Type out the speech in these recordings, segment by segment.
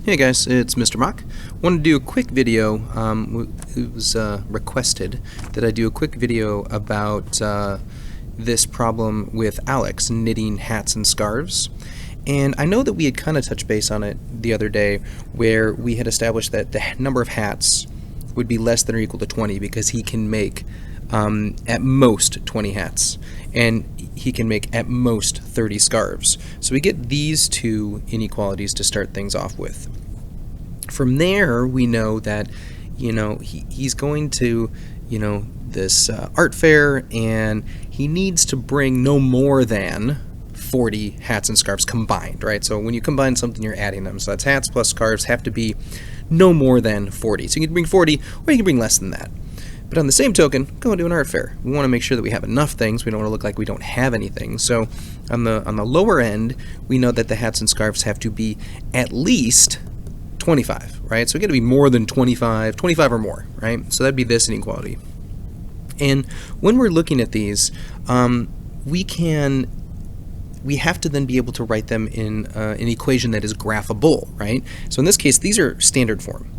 Hey guys, it's Mr. Mock. Wanted to do a quick video. It was requested that I do a quick video about this problem with Alex knitting hats and scarves. And I know that we had kind of touched base on it the other day, where we had established that the number of hats would be less than or equal to 20 because he can make at most 20 hats, and he can make at most 30 scarves. So we get these two inequalities to start things off with. From there, we know that, he's going to, this art fair, and he needs to bring no more than 40 hats and scarves combined, right? So when you combine something, you're adding them. So that's hats plus scarves have to be no more than 40. So you can bring 40, or you can bring less than that. But on the same token, go and do an art fair. We want to make sure that we have enough things. We don't want to look like we don't have anything. So on the lower end, we know that the hats and scarves have to be at least 25, right? So we got to be more than 25 or more, right? So that'd be this inequality. And when we're looking at these, we have to then be able to write them in an equation that is graphable, right? So in this case, these are standard form.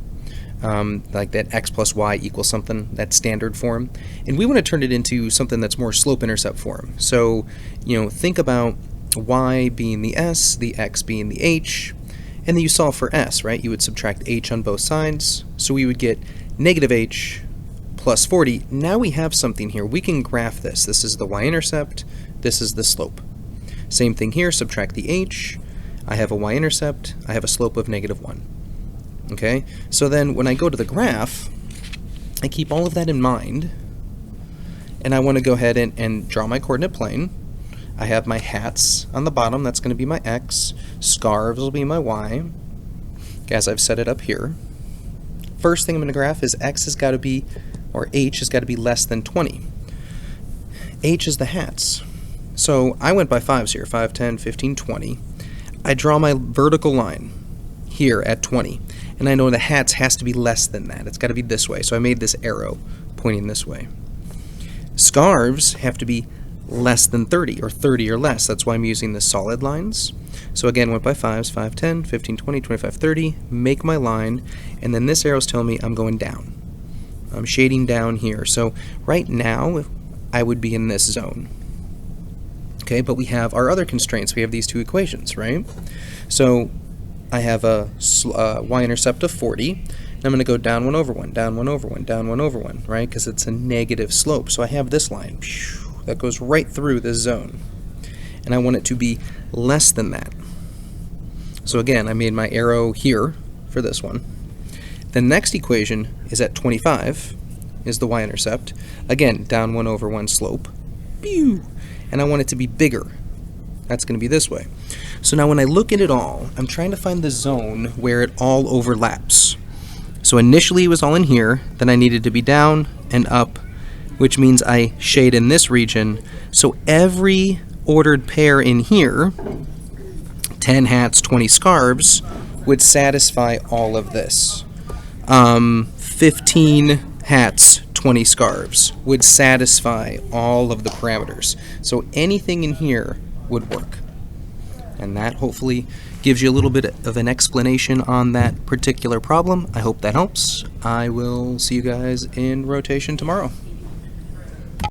Like that x plus y equals something, that's standard form. And we want to turn it into something that's more slope-intercept form. So, think about y being the s, the x being the h, and then you solve for s, right? You would subtract h on both sides, so we would get negative h plus 40. Now we have something here. We can graph this. This is the y-intercept, this is the slope. Same thing here, subtract the h, I have a y-intercept, I have a slope of negative 1. Okay, so then when I go to the graph, I keep all of that in mind, and I want to go ahead and draw my coordinate plane. I have my hats on the bottom, that's going to be my x, scarves will be my y, as I've set it up here. First thing I'm going to graph is x has got to be, or h has got to be less than 20. H is the hats. So I went by 5s here, 5, 10, 15, 20. I draw my vertical line here at 20. And I know the hats has to be less than that. It's got to be this way. So I made this arrow pointing this way. Scarves have to be less than 30, or 30 or less. That's why I'm using the solid lines. So again, went by 5s, 5, 10, 15, 20, 25, 30. Make my line. And then this arrow's telling me I'm going down. I'm shading down here. So right now, I would be in this zone. Okay, but we have our other constraints. We have these two equations, right? So I have a y-intercept of 40, and I'm going to go down 1 over 1, down 1 over 1, down 1 over 1, right? Because it's a negative slope. So I have this line that goes right through this zone, and I want it to be less than that. So again, I made my arrow here for this one. The next equation is at 25, is the y-intercept. Again, down 1 over 1 slope. And I want it to be bigger. That's going to be this way. So now when I look at it all, I'm trying to find the zone where it all overlaps. So initially it was all in here, then I needed to be down and up, which means I shade in this region. So every ordered pair in here, 10 hats, 20 scarves, would satisfy all of this. 15 hats, 20 scarves would satisfy all of the parameters. So anything in here would work. And that hopefully gives you a little bit of an explanation on that particular problem. I hope that helps. I will see you guys in rotation tomorrow.